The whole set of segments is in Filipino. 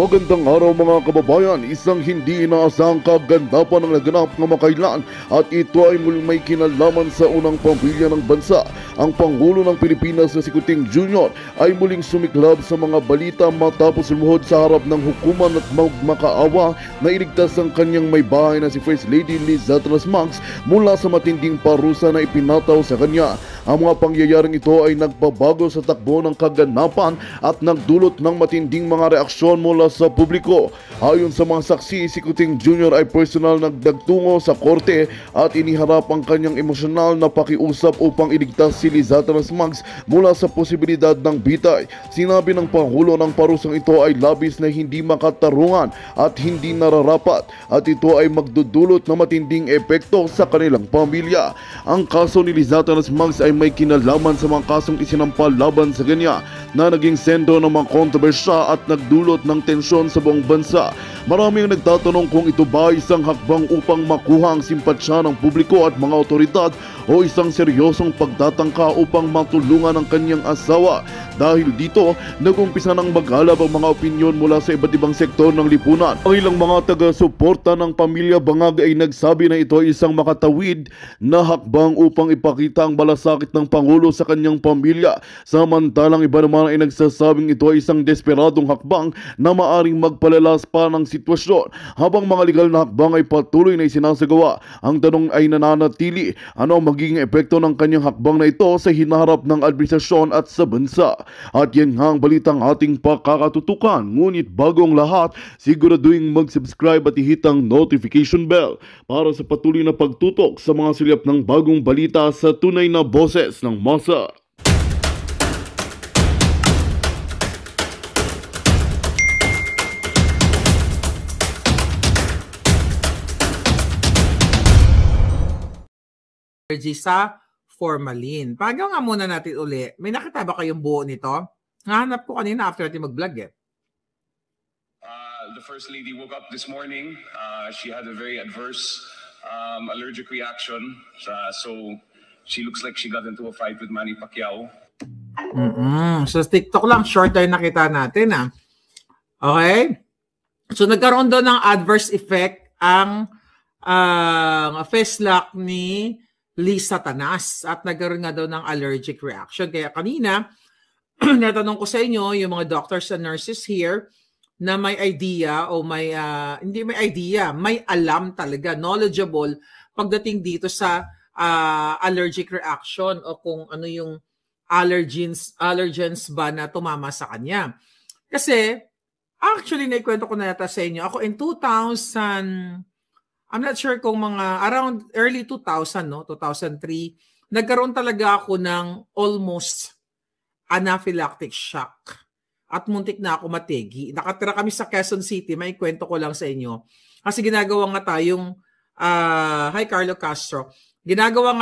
Magandang araw mga kababayan, isang hindi inaasahang kagandapan ang naganap na makailan at ito ay muling may kinalaman sa unang pamilya ng bansa. Ang Pangulo ng Pilipinas na si Kuting Jr. ay muling sumiklab sa mga balita matapos lumuhod sa harap ng hukuman at magmakaawa na iligtas ang kanyang may bahay na si First Lady Liza Trasmax mula sa matinding parusa na ipinataw sa kanya. Ang mga pangyayaring ito ay nagbabago sa takbo ng kaganapan at nagdulot ng matinding mga reaksyon mula sa publiko. Ayon sa mga saksi, si Kuting Jr. ay personal nagdagtungo sa korte at iniharap ang kanyang emosyonal na pakiusap upang iligtas si Liza Trasmax mula sa posibilidad ng bitay. Sinabi ng Pangulo ng parusang ito ay labis na hindi makatarungan at hindi nararapat at ito ay magdudulot ng matinding epekto sa kanilang pamilya. Ang kaso ni Liza Trasmax ay may kinalaman sa mga kasong isinampal laban sa kanya na naging sentro ng mga kontrobersya at nagdulot ng tensyon sa buong bansa. Marami ang nagtatanong kung ito ba isang hakbang upang makuha ang simpatsya ng publiko at mga otoridad o isang seryosong pagtatangka upang matulungan ang kanyang asawa. Dahil dito, nag-umpisa ng mag-alab ang mga opinyon mula sa iba't ibang sektor ng lipunan. Ang ilang mga taga-suporta ng pamilya Bangag ay nagsabi na ito ay isang makatawid na hakbang upang ipakita ang balasakit ng Pangulo sa kanyang pamilya. Samantalang iba naman ay nagsasabing ito ay isang desperadong hakbang na maaring magpalalas pa ng sitwasyon. Habang mga legal na hakbang ay patuloy na isinasagawa, ang tanong ay nananatili, ano ang magiging epekto ng kanyang hakbang na ito sa hinaharap ng administrasyon at sa bansa. At yan nga ang balitang ating pakakatutukan. Ngunit bagong lahat, siguraduhin mag-subscribe at i-hit ang notification bell para sa patuloy na pagtutok sa mga silip ng bagong balita sa tunay na boses ng masa. Sa formalin. Pagaw nga muna natin uli. May nakita ba kayong buo nito? Nahanap ko kanina after natin mag-vlog eh. The First Lady woke up this morning. She had a very adverse allergic reaction. So she looks like she got into a fight with Manny Pacquiao. So TikTok lang, short tayo nakita natin . Okay? So nagkaroon doon ng adverse effect ang face lock ni Liza Tanas at nagkaroon nga daw ng allergic reaction. Kaya kanina, natanong ko sa inyo, yung mga doctors and nurses here, na may idea o may, hindi may idea, may alam talaga, knowledgeable pagdating dito sa allergic reaction o kung ano yung allergens ba na tumama sa kanya. Kasi, actually, naikwento ko na yata sa inyo, ako in 2000, I'm not sure kung mga around early 2000, 2003, nagkaroon talaga ako ng almost anaphylactic shock. At muntik na ako mategi. Nakatira kami sa Quezon City, may kwento ko lang sa inyo. Kasi ginagawa nga tayong, hi Carlo Castro, ginagawa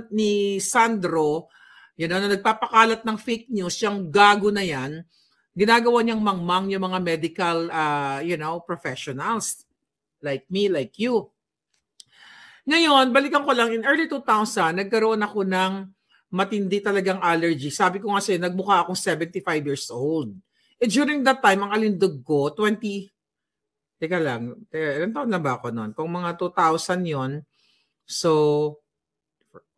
ni Sandro, na nagpapakalat ng fake news, yung gago na yan, ginagawa niyang mangmang yung mga medical, professionals. Like me, like you. Ngayon, balikan ko lang, in early 2000, nagkaroon ako ng matindi talagang allergy. Sabi ko nga sa'yo, nagmukha akong 75 years old. During that time, ang alindog ko, ilan taon na ba ako noon? Kung mga 2000 yon, so,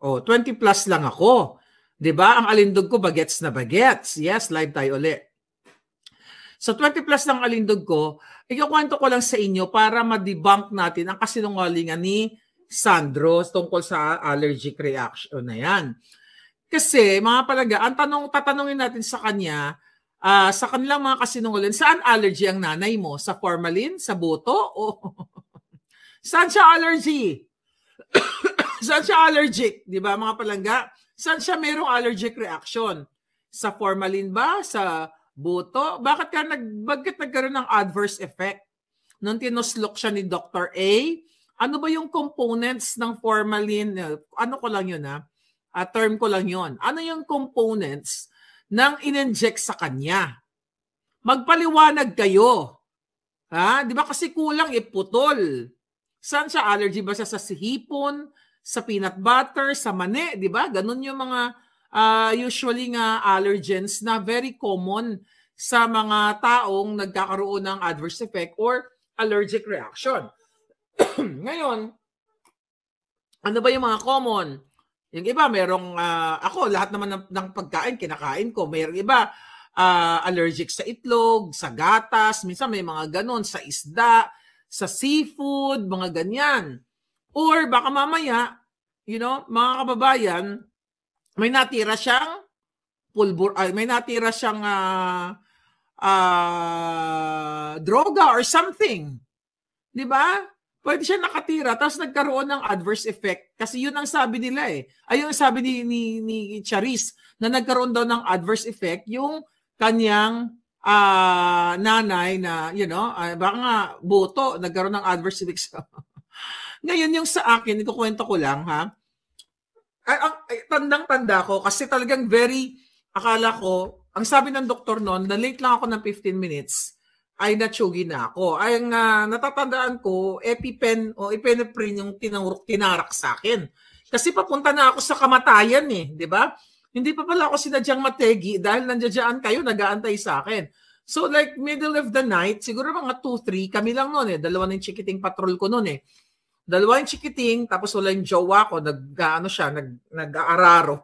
20 plus lang ako. 'Di ba? Ang alindog ko, bagets na bagets. Yes, live tayo ulit. So 20 plus ng alindog ko, ikukwento ko lang sa inyo para ma-debunk natin ang kasinungalingan ni Sandro tungkol sa allergic reaction na yan. Kasi mga palaga, tatanungin natin sa kanya, sa kanilang mga kasinungalingan, saan allergy ang nanay mo? Sa formalin? Sa buto? O saan siya allergy? Saan siya allergic? Di ba mga palangga? Saan siya mayroong allergic reaction? Sa formalin ba? Sa buto? Bakit nagkaroon ng adverse effect? Nung tinuslok siya ni Dr. A, ano ba yung components ng formalin? Ano ko lang yun term ko lang yun. Ano yung components ng in-inject sa kanya? Magpaliwanag kayo. Di ba kasi kulang putol. Saan siya allergy? Ba siya sa sihipon, sa peanut butter, sa mani? Di ba? Ganun yung mga usually nga allergens na very common sa mga taong nagkakaroon ng adverse effect or allergic reaction. Ngayon, ano ba yung mga common? Yung iba, merong, ako, lahat naman ng pagkain, kinakain ko. Merong iba, allergic sa itlog, sa gatas, minsan may mga ganon, sa isda, sa seafood, mga ganyan. Or baka mamaya, mga kababayan, may natira siyang pulbur, may natira siyang droga or something. Di ba? Pwede siya nakatira tapos nagkaroon ng adverse effect. Kasi yun ang sabi nila eh. Ayun ang sabi ni Charis na nagkaroon daw ng adverse effect yung kanyang nanay na, baka nga buto, nagkaroon ng adverse effect. Ngayon yung sa akin, ikukwento ko lang ha. Tandang-tanda ko kasi talagang akala ko, ang sabi ng doktor noon, na late lang ako ng 15 minutes, ay natsugi na ako. Ay natatandaan ko, EpiPen o epinephrine yung tinarak sa akin. Kasi papunta na ako sa kamatayan eh, di ba? Hindi pa pala ako sinadyang mategi dahil nandiyan kayo, nag-aantay sa akin. So like middle of the night, siguro mga 2-3, kami lang noon eh. Dalawa ng chikiting patrol ko noon eh. Dalawa yung chikiting, tapos wala yung jowa ko, nag-aararo.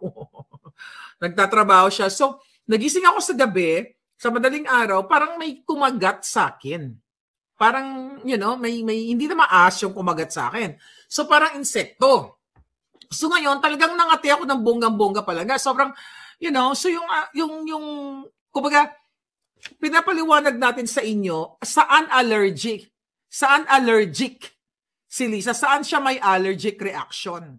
Nagtatrabaho siya. So, nagising ako sa gabi, sa madaling araw, parang may kumagat sa akin. Parang, may hindi na maas yung kumagat sa akin. So, parang insekto. So, ngayon, talagang nangati ako ng bonggang-bongga palaga. Sobrang, so yung kumbaga, pinapaliwanag natin sa inyo, saan allergic si Lisa? Saan siya may allergic reaction?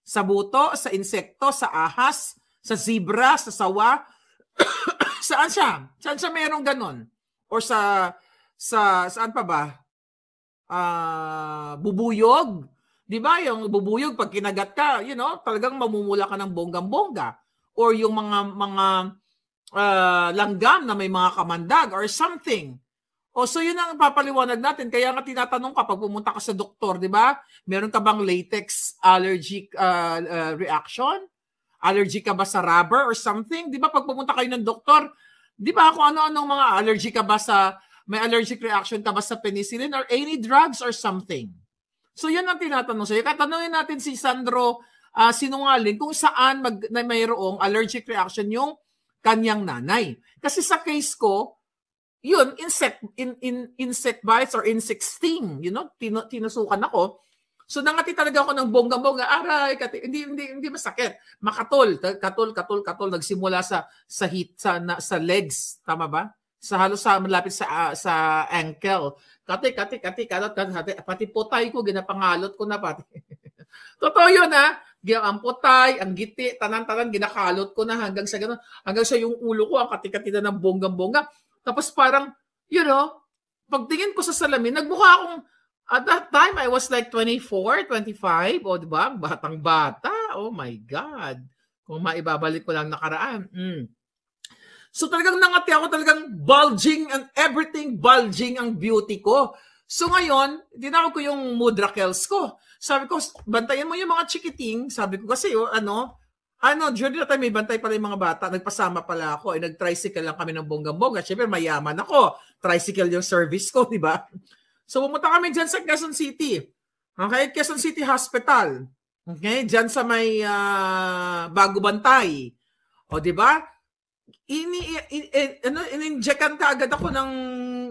Sa buto, sa insekto, sa ahas, sa zebra, sa sawa, saan siya? Saan siya mayroong ganon? Or saan pa ba? Bubuyog. Di ba? Yung bubuyog, pag kinagat ka, talagang mamumula ka ng bonggang-bongga. Or yung mga langgam na may mga kamandag or something. So yun ang papaliwanag natin. Kaya nga tinatanong kapag pumunta ka sa doktor, di ba? Meron ka bang latex allergic reaction? Allergy ka ba sa rubber or something? Di ba pag pumunta kayo ng doktor, di ba kung ano-anong mga allergy ka ba may allergic reaction ka ba sa penicillin or any drugs or something? So yun ang tinatanong sa'yo. Katanungin natin si Sandro Sinungaling kung saan mayroong allergic reaction yung kanyang nanay. Kasi sa case ko, yun, insect bites or insect sting, tinusukan ako. So nangati talaga ako ng bongga-bongga, aray, hindi masakit. Makatol, katol, nagsimula sa legs, tama ba? Halos malapit sa ankle. Kati, pati potay ko, ginapangalot ko na pati. Totoo yun ha. Ang potay, ang giti, tanan-tanan, ginakalot ko na hanggang sa yung ulo ko, ang kati-kati na ng bonggang-bongga. Tapos parang, pagtingin ko sa salamin, nagmukha akong, at that time, I was like 24, 25, o diba? Batang-bata. Oh my God. Kung maibabalik ko lang nakaraan. So talagang nangati ako, talagang bulging and everything bulging ang beauty ko. So ngayon, tinawag ko yung Mudrakels ko. Sabi ko, bantayan mo yung mga chikiting. Sabi ko kasi, during that time, may bantay pala yung mga bata. Nagpasama pala ako. Nag-tricycle lang kami ng bonggang-bongga. Siyempre, mayaman ako. Tricycle yung service ko, di ba? So, pumunta kami dyan sa Quezon City. Okay? Quezon City Hospital. Okay? Dyan sa may Bago Bantay. O, di ba? In-injectan ka agad ako ng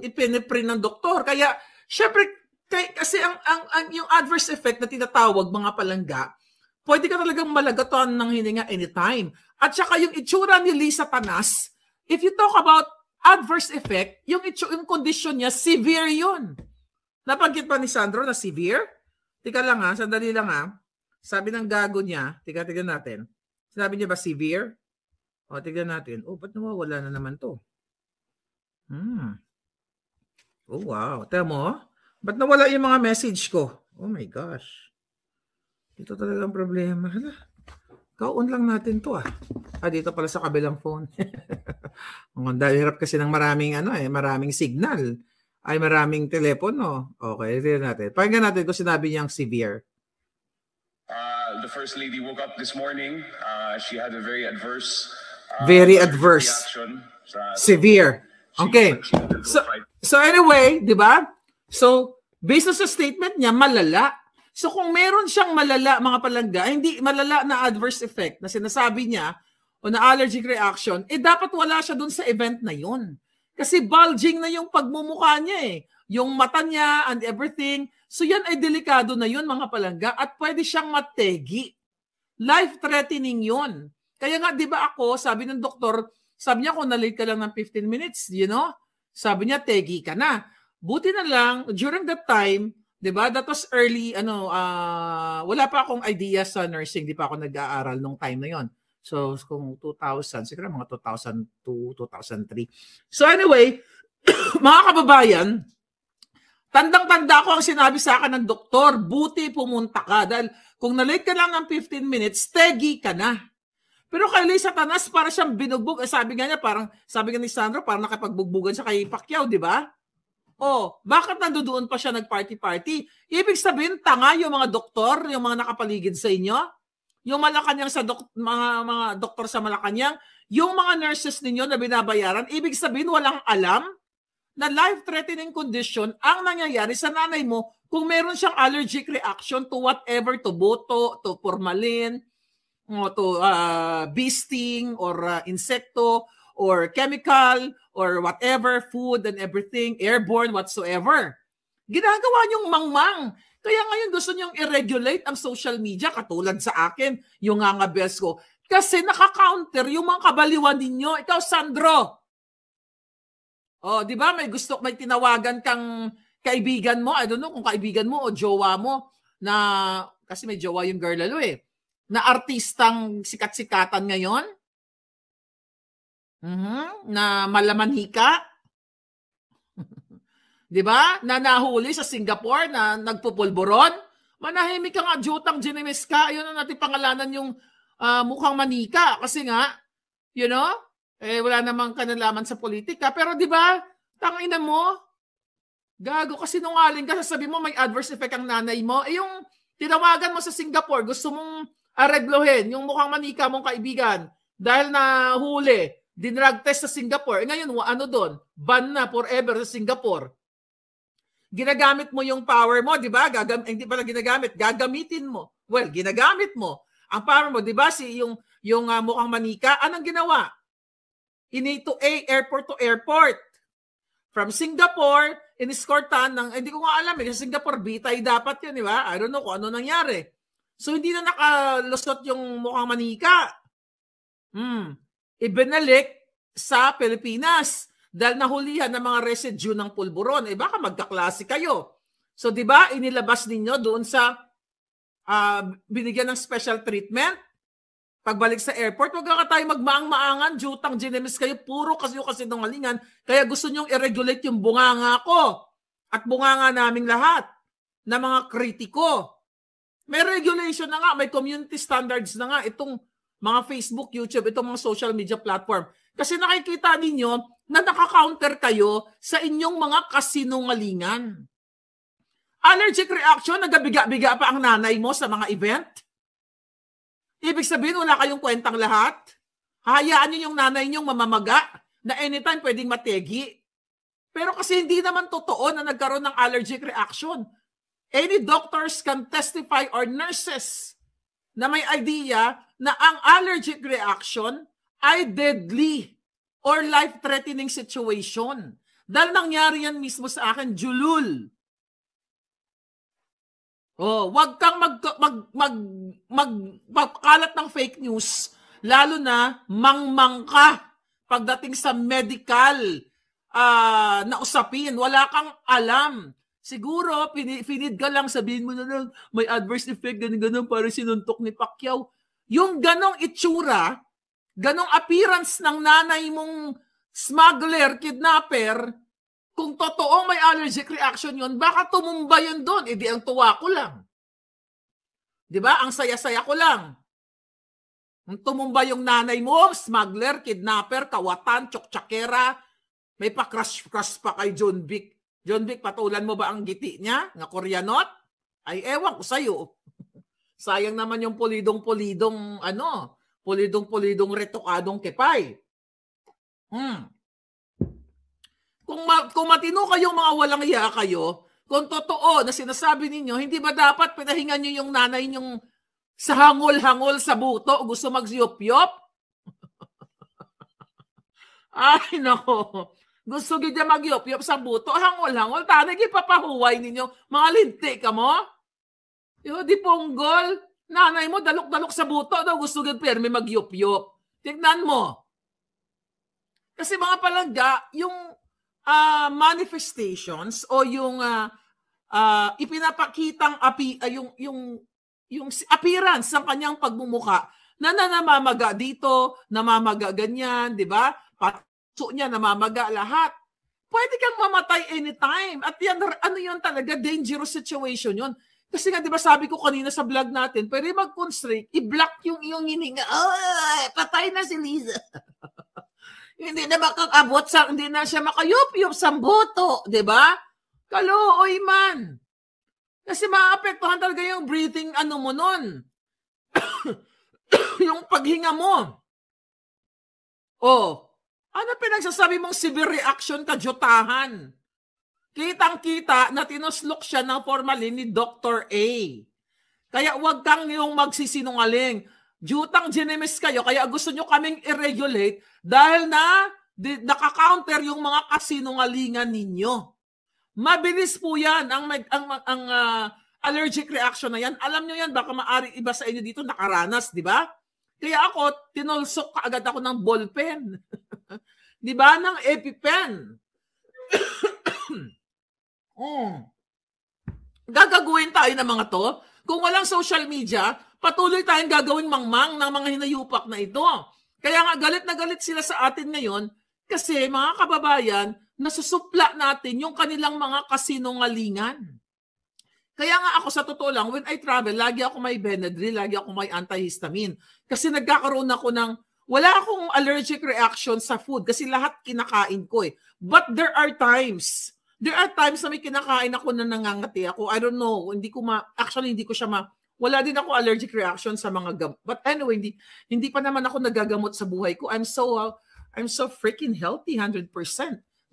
ipiniprin ng doktor. Kaya, syempre, kasi yung adverse effect na tinatawag mga palangga, pwede ka talagang malagatan ng hininga anytime. At saka yung itsura ni Lisa Tanas, if you talk about adverse effect, yung condition niya, severe yun. Napanggit pa ni Sandro na severe? Tika lang ha, sandali lang ha. Sabi ng gago niya, tignan natin. Sinabi niya ba severe? O, tignan natin. Ba't nawawala na naman to? Oh, wow. Tama mo? Ba't nawala yung mga message ko? Oh my gosh. Ito talagang problema. Kaon lang natin to dito pala sa kabilang phone. Dahil hirap kasi ng maraming signal. Ay maraming telepono. Okay, tignan natin. Pakinggan natin kung sinabi niyang severe. The First Lady woke up this morning. She had a very adverse reaction. Severe. Okay. So anyway, di ba? So, based on sa statement niya, malala. So kung meron siyang malala, mga palangga, hindi malala na adverse effect na sinasabi niya o na allergic reaction, dapat wala siya dun sa event na yun. Kasi bulging na yung pagmumukha niya eh. Yung mata niya and everything. So yan ay delikado na yun, mga palangga, at pwede siyang mategi. Life-threatening yun. Kaya nga, di ba ako, sabi ng doktor, sabi niya kung na-late ka lang ng 15 minutes, sabi niya, tegi ka na. Buti na lang, during that time, di ba, that was early, wala pa akong idea sa nursing, di pa ako nag-aaral nung time na yon. So, kung 2000, siguro mga 2002, 2003. So anyway, mga kababayan, tandang-tanda ko ang sinabi sa akin ng doktor, buti pumunta ka. Dahil kung na-late ka lang ng 15 minutes, tegi ka na. Pero kay Lee Satanas, para siyang binugbog. Sabi nga niya, sabi nga ni Sandro, parang nakipagbubugan siya kay Pacquiao, di ba? Bakit nandoon pa siya nag-party-party? Ibig sabihin, tanga yung mga doktor, yung mga nakapaligid sa inyo, yung Malacanang mga doktor sa Malacanang, yung mga nurses ninyo na binabayaran, ibig sabihin walang alam na life-threatening condition ang nangyayari sa nanay mo kung meron siyang allergic reaction to whatever, to boto, to formalin, to bee sting, or insekto, or chemical, or whatever, food and everything, airborne, whatsoever. Ginagawa niyong mangmang. Kaya ngayon gusto niyong i-regulate ang social media, katulad sa akin, yung nga bells ko. Kasi nakaka-counter yung mga kabaliwan ninyo. Ikaw, Sandro. Di ba? May tinawagan kang kaibigan mo. I don't know kung kaibigan mo o jowa mo na, kasi may jowa yung girl lalo na artistang sikat-sikatan ngayon. Na malamanhika. Di ba? Na nahuli sa Singapore na nagpupulburon. Manahimik ka nga, Jutang Ginemes ka. Ayun na natin pangalanan yung mukhang manika. Kasi nga, wala namang kanalaman sa politika. Pero di ba, tangina mo, gago kasi nungaling ka, sasabi mo may adverse effect ang nanay mo. Yung tinawagan mo sa Singapore, gusto mong areglohin yung mukhang manika mong kaibigan dahil nahuli, dinrug test sa Singapore. Ngayon, doon? Ban na forever sa Singapore. Ginagamit mo yung power mo, di ba? Hindi pala ginagamit, gagamitin mo. Well, ginagamit mo. Ang power mo, di ba? Yung mukhang manika, anong ginawa? Airport to airport. From Singapore, iniskortan ng, hindi ko nga alam, sa Singapore, bitay dapat yun, di ba? I don't know kung ano nangyari. So, hindi na nakalusot yung mukhang manika. Ibinalik sa Pilipinas. Dahil nahulihan ng mga residue ng pulburon, baka magkaklase kayo. So, di ba, inilabas ninyo doon sa binigyan ng special treatment. Pagbalik sa airport, wag ka tayo magmaang-maangan, Jutang Ginemes kayo, puro kasi nungalingan. Kaya gusto nyong i-regulate yung bunganga ko at bunganga naming lahat na mga kritiko. May regulation na nga, may community standards na nga itong mga Facebook, YouTube, itong mga social media platform. Kasi nakikita ninyo na nakaka-counter kayo sa inyong mga kasinungalingan. Allergic reaction, nagabiga-biga pa ang nanay mo sa mga event? Ibig sabihin, wala kayong kwentang lahat? Hayaan nyo yung nanay nyong mamamaga na anytime pwedeng mategi. Pero kasi hindi naman totoo na nagkaroon ng allergic reaction. Any doctors can testify or nurses na may idea na ang allergic reaction ay deadly or life-threatening situation. Dahil nangyari yan mismo sa akin, julul. Wag kang magkalat ng fake news, lalo na mangmang ka pagdating sa medical na usapin. Wala kang alam. Siguro, finid ka lang, sabihin mo na lang, may adverse effect, ganun-ganun, parang sinuntok ni Pacquiao. Yung ganong itsura, ganong appearance ng nanay mong smuggler, kidnapper, kung totoong may allergic reaction yun, baka tumumba yun doon. Di ang tuwa ko lang. Di ba? Ang saya-saya ko lang. Tumumba yung nanay mo, smuggler, kidnapper, kawatan, tsoktsakera, may pa-crush pa kay John Vic. John Vic, patulan mo ba ang giti niya? Nga Koreanot? Ay, ewan ko sa'yo. Sayang naman yung pulidong-pulidong, pulidong-pulidong retokadong kepay. Kung matino kayong mga walang iya kayo, kung totoo na sinasabi ninyo, hindi ba dapat pinahingan nyo yung nanay nyong sa hangol-hangol sa buto, gusto magsiyop-yop? Ay, nako. Gusto gid niya magyop-yop sa buto, hangol-hangol. Tanay, ipapahuway ninyo. Mga linti ka mo? Di ponggol. Nanay mo, dalok-dalok sa buto daw. Gusto gid permi magyop-yop. Tignan mo. Kasi mga palangga, yung manifestations o yung ipinapakitang yung appearance ng kanyang pagmumuka na namamaga dito, namamaga ganyan, di ba? Patso niya, namamaga lahat. Pwede kang mamatay anytime. At yan, ano yun talaga, dangerous situation yun. Kasi nga, di ba sabi ko kanina sa vlog natin, pwede mag-constrict, i-block yung iyong hininga. Ay, patay na si Liza. Hindi na makakabot sa, hindi na siya makayup-yup sa buto, di ba? Kaluoy man. Kasi maapektuhan talaga yung breathing ano mo nun. Yung paghinga mo. Oh, ano pinagsasabi mong severe reaction ka, jotahan? Kitang-kita na tinuslok siya ng formalin ni Dr. A. Kaya wag kang yung magsisinungaling. Jutang ginemis kayo, kaya gusto nyo kaming i-regulate dahil na nakaka-counter yung mga kasinungalingan ninyo. Mabilis po yan ang allergic reaction na yan. Alam nyo yan, baka maaari iba sa inyo dito nakaranas, di ba? Kaya ako, tinulsok kaagad ako ng ballpen. Di ba? Ng EpiPen. Gagaguhin tayo ng mga to. Kung walang social media, patuloy tayong gagawing mangmang ng mga hinayupak na ito. Kaya nga galit na galit sila sa atin ngayon kasi mga kababayan, nasusupla natin yung kanilang mga kasinungalingan. Kaya nga ako sa totoo lang, when I travel, lagi ako may Benadryl, lagi ako may antihistamine. Kasi nagkakaroon ako ng, wala akong allergic reaction sa food kasi lahat kinakain ko eh. But there are times na may kinakain ako na nangangati ako. I don't know, hindi ko siya wala din ako allergic reaction sa mga gamot. But anyway, hindi pa naman ako nagagamot sa buhay ko. I'm so freaking healthy, 100%.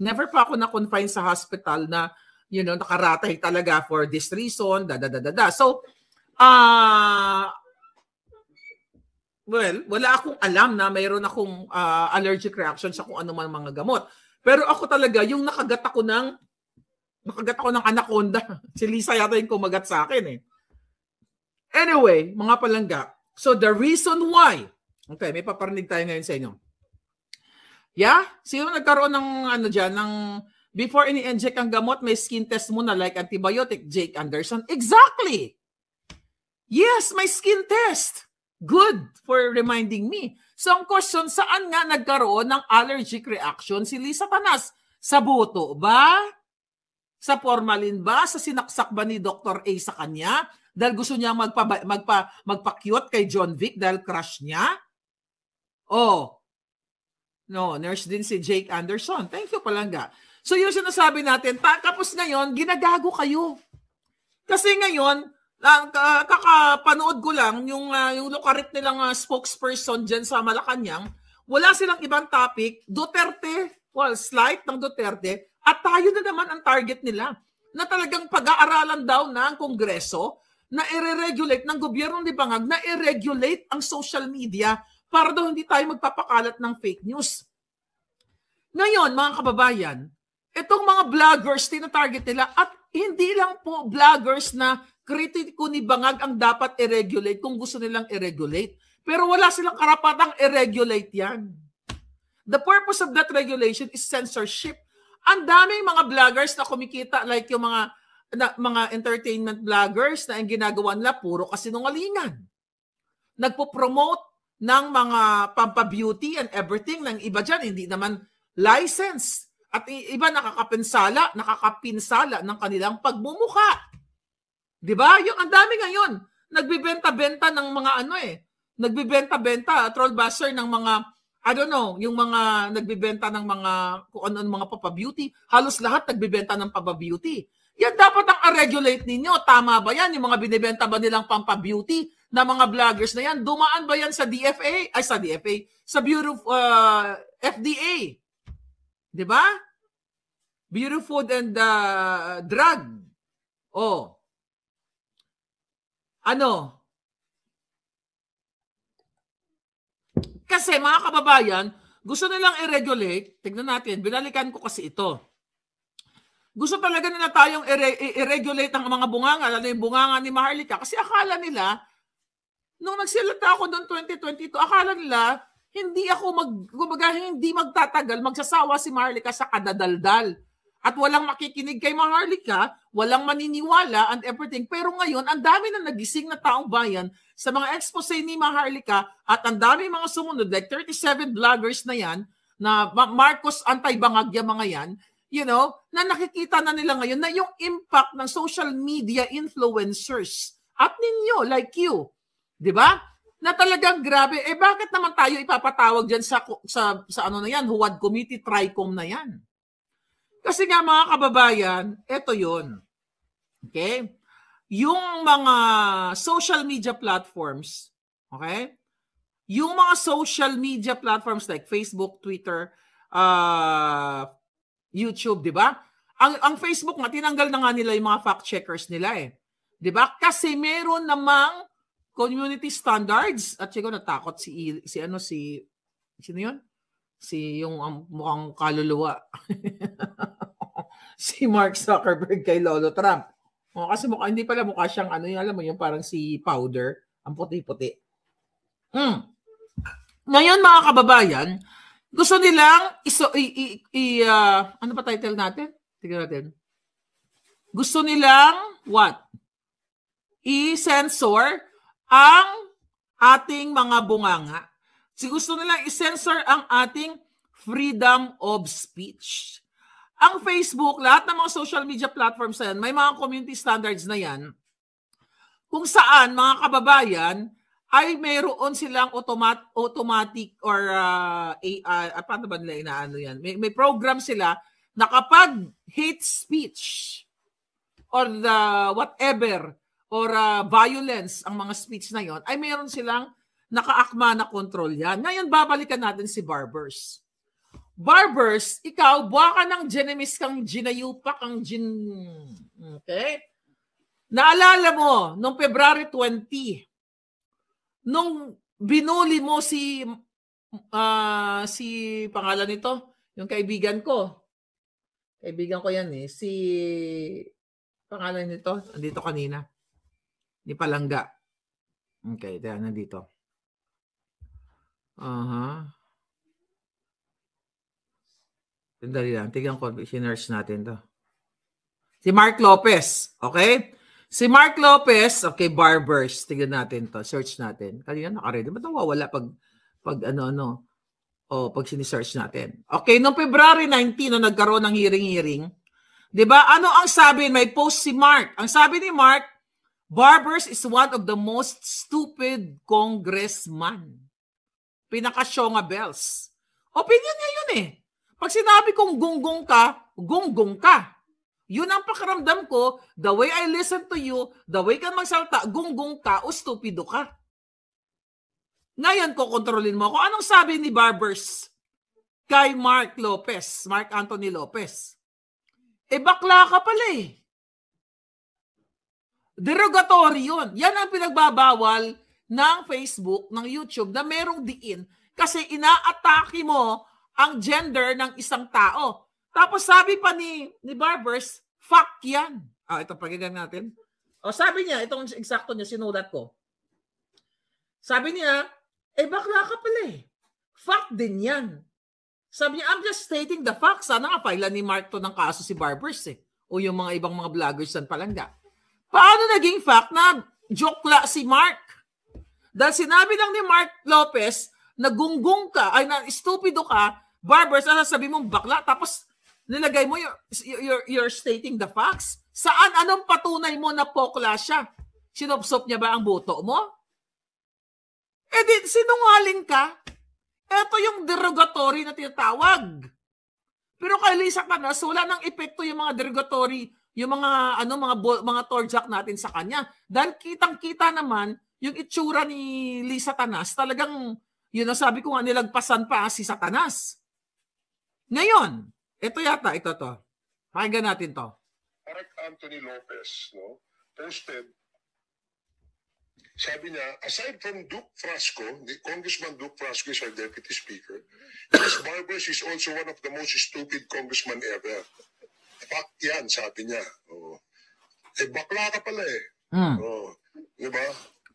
Never pa ako na-confine sa hospital na, nakaratay talaga for this reason, So, well, wala akong alam na mayroon akong allergic reaction sa kung ano man mga gamot. Pero ako talaga, yung nakagat ako ng anaconda. Si Lisa yata yung kumagat sa akin eh. Anyway, mga palangga, so the reason why, okay, may paparinig tayo ngayon sa inyo. Yeah? Sino nagkaroon ng before ini-inject ang gamot, may skin test muna like antibiotic, Jake Anderson? Exactly! Yes, may skin test. Good for reminding me. So ang question, saan nga nagkaroon ng allergic reaction si Lisa Tanas? Sa buto ba? Sa formalin ba? Sa sinaksak ba ni Dr. A sa kanya? Dahil gusto niya magpa-cute kay John Vic dahil crush niya? Oh. No, nurse din si Jake Anderson. Thank you, palangga. So yun sinasabi natin, tapos ngayon, ginagago kayo. Kasi ngayon, kakapanood ko lang yung lukarit nilang spokesperson dyan sa Malacanang, wala silang ibang topic, Duterte, slight ng Duterte, at tayo na naman ang target nila na talagang pag-aaralan daw ng Kongreso na i-regulate ng gobyerno ni Bangag na i-regulate ang social media para daw hindi tayo magpapakalat ng fake news. Ngayon, mga kababayan, itong mga vloggers, tina-target nila at hindi lang po vloggers na kritiko ni Bangag ang dapat i-regulate kung gusto nilang i-regulate. Pero wala silang karapatang i-regulate yan. The purpose of that regulation is censorship. Ang daming mga vloggers na kumikita like yung mga entertainment vloggers na ang ginagawa nila puro kasinungalingan. Nagpo-promote ng mga pampabeauty and everything ng iba dyan, hindi naman license. At iba nakakapinsala ng kanilang pagmumukha. Diba? Yung ang dami ngayon, nagbibenta-benta ng mga nagbibenta-benta, trollbuster ng mga, I don't know, yung mga nagbibenta ng mga, kung ano mga papabeauty, halos lahat nagbibenta ng papabeauty. Yan dapat ang regulate ninyo. Tama ba yan? Yung mga binibenta ba nilang pampabeauty na mga vloggers na yan? Dumaan ba yan sa DFA? Ay, sa DFA. Sa Bureau of FDA. Diba? Beauty Food and Drug. Oh. Ano? Kasi mga kababayan, gusto nilang i-regulate. Tignan natin, binalikan ko kasi ito. Gusto talaga nila tayong i-regulate ang mga bunganga, lalo yung bunganga ni Maharlika. Kasi akala nila, nung nagsilata ako noong 2022, akala nila, hindi magtatagal, magsasawa si Maharlika sa kadadaldal. At walang makikinig kay Maharlika, walang maniniwala and everything. Pero ngayon, ang dami na nagising na taong bayan sa mga expose ni Maharlika at ang dami mga sumunod, like 37 vloggers na yan, na Marcos anti-bangagya mga yan, you know, na nakikita na nila ngayon na yung impact ng social media influencers at ninyo, like you, di ba? Na talagang grabe. Eh bakit naman tayo ipapatawag dyan sa ano na yan, Huwad Committee, TRICOM na yan? Kasi nga mga kababayan, eto yun. Okay? Yung mga social media platforms, okay? Yung mga social media platforms like Facebook, Twitter, YouTube, di ba? Ang Facebook nga, tinanggal na nga nila yung mga fact checkers nila eh. Di ba? Kasi meron namang community standards. At siguro natakot sino yun? Si yung mukhang kaluluwa. Si Mark Zuckerberg kay Lolo Trump. Kasi hindi pala mukha siyang alam mo yung parang si Powder, ang puti-puti. Ngayon mga kababayan, gusto nilang ano pa title natin? Tignan natin. Gusto nilang what? I-censor ang ating mga bunganga. Gusto nilang i-censor ang ating freedom of speech. Ang Facebook, lahat ng mga social media platforms na yan, may mga community standards na yan, kung saan mga kababayan ay mayroon silang automatic or paano ba nila inaano yan? May program sila na kapag hate speech or whatever or violence ang mga speech na yon, ay mayroon silang nakaakma na control yan. Ngayon, babalikan natin si Barbers. Barbers, ikaw, buwa ka ng genemis kang ginayupak ang Okay? Naalala mo, noong February 20, nung binuli mo si pangalan nito, yung kaibigan ko. Kaibigan ko yan eh. Si pangalan nito, andito kanina. Ni Palangga. Okay, nandito. Sandali lang. Tignan ko, sinurse natin to. Si Mark Lopez. Okay? Si Mark Lopez, okay, Barbers. Tignan natin to. Search natin. Kanina naka-ready. Ba't nawawala pag pag sinisearch natin? Okay, noong February 19, nung nagkaroon ng hearing, di ba? Ano ang sabi? May post si Mark. Ang sabi ni Mark, Barbers is one of the most stupid congressman. Pinaka-Shonga Bells. Opinion niya yun eh. Pag sinabi kong gunggong ka. Yun ang pakiramdam ko, the way I listen to you, the way ka magsalta, gunggong ka o stupido ka. Ngayon, kukontrolin mo ako. Anong sabi ni Barbers kay Mark Anthony Lopez? Bakla ka pala eh. Derogatory yun. Yan ang pinagbabawal ng Facebook, ng YouTube na merong diin kasi inaatake mo ang gender ng isang tao. Tapos sabi pa ni Barbers, fuck yan. Ito pakinggan natin. Sabi niya, itong eksakto niya, sinulat ko. Sabi niya, bakla ka pala eh. Fuck din yan. Sabi niya, I'm just stating the facts. Sana nga file ni Mark to ng kaso si Barbers eh. O yung mga ibang mga vloggers yan palangga. Paano naging fact na jokla si Mark? Dahil sinabi lang ni Mark Lopez na gunggong ka, ay na stupido ka, Barbers, sabi mong bakla, tapos nilagay mo you're stating the facts. Saan? Anong patunay mo na pokla siya? Sinopsop niya ba ang boto mo? Di, sinungaling ka. Ito yung derogatory na tinatawag. Pero kay Lisa Tanas, wala nang epekto yung mga derogatory, yung mga torjak natin sa kanya. Dahil kitang-kita naman yung itsura ni Lisa Tanas, talagang, yun ang sabi ko nga, nilagpasan pa si Satanas. Ngayon, ito to. Pakinggan natin to. Mark Anthony Lopez, no, posted, sabi niya, aside from Duke Frasco, the Congressman Duke Frasco is our Deputy Speaker, Chris Barbers is also one of the most stupid congressman ever. Fact yan, sabi niya. Oh. Eh, bakla ka pala eh. Oh. Di ba?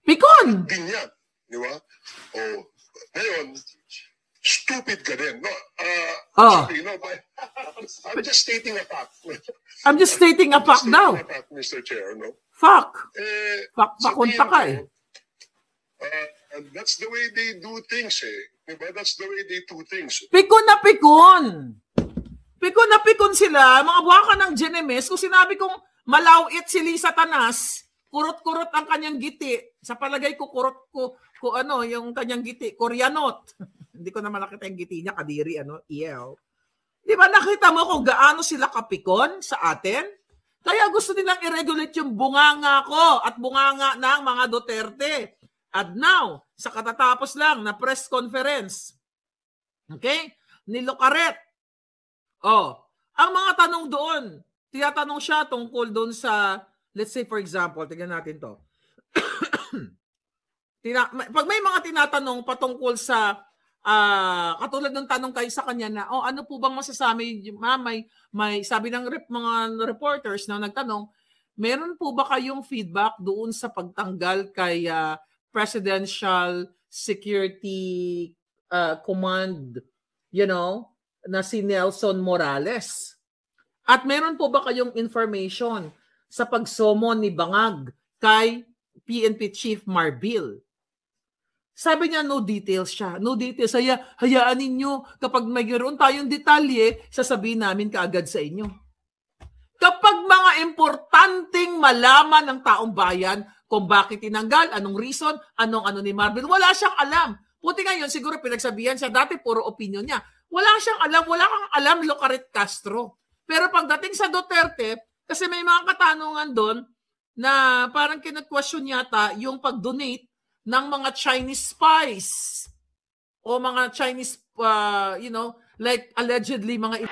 Pikon! Din yan. Di ba? Oh. Ngayon, stupid ka din. No, sorry, no, but I'm just stating a fact. I'm just stating a fact now. Mr. Chair, no? Fuck. Eh, Pakunta ka eh. And that's the way they do things eh. Diba? That's the way they do things. Pikon na pikon. Pikon na pikon sila. Mga buwaka ng Genemes. Kung sinabi kong malawit si Lisa Tanas, kurot-kurot ang kanyang giti. Sa palagay ko, kurot ko ano, yung kanyang giti. Koreanot. Hindi ko naman nakita yung giti niya. Kadiri, ano, EL. Di ba nakita mo kung gaano sila kapikon sa atin? Kaya gusto nilang i-regulate yung bunganga ko at bunganga ng mga Duterte. At now, sa katatapos lang na press conference, okay, ni Lucaret. Oh, ang mga tanong doon, tinatanong siya tungkol doon sa, let's say for example, tignan natin to. Pag may mga tinatanong patungkol sa, katulad ng tanong kayo sa kanya na, oh, ano po bang masasabi, may sabi ng mga reporters na nagtanong, meron po ba kayong feedback doon sa pagtanggal kay Presidential Security Command, you know, na si Nelson Morales? At meron po ba kayong information sa pagsomon ni Bangag kay PNP Chief Marbil? Sabi niya, no details siya. No details. Hayaan ninyo, kapag mayroon tayong detalye, sasabihin namin kaagad sa inyo. Kapag mga importanteng malaman ng taong bayan kung bakit tinanggal, anong reason, anong ni Marbil, wala siyang alam. Puti ngayon, siguro pinagsabihan siya, dati puro opinion niya. Wala siyang alam, wala kang alam, Lucaret Castro. Pero pagdating sa Duterte, kasi may mga katanungan doon na parang kinag-question yata yung pag-donate ng mga Chinese spies o mga Chinese, you know, like allegedly mga...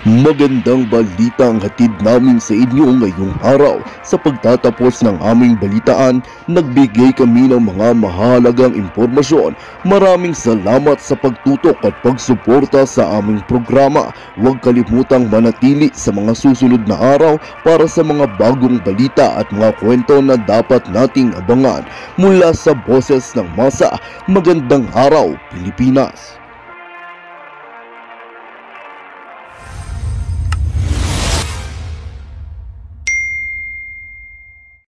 Magandang balita ang hatid namin sa inyo ngayong araw. Sa pagtatapos ng aming balitaan, nagbigay kami ng mga mahalagang impormasyon. Maraming salamat sa pagtutok at pagsuporta sa aming programa. Huwag kalimutang manatili sa mga susunod na araw para sa mga bagong balita at mga kwento na dapat nating abangan. Mula sa Boses ng Masa, magandang araw, Pilipinas!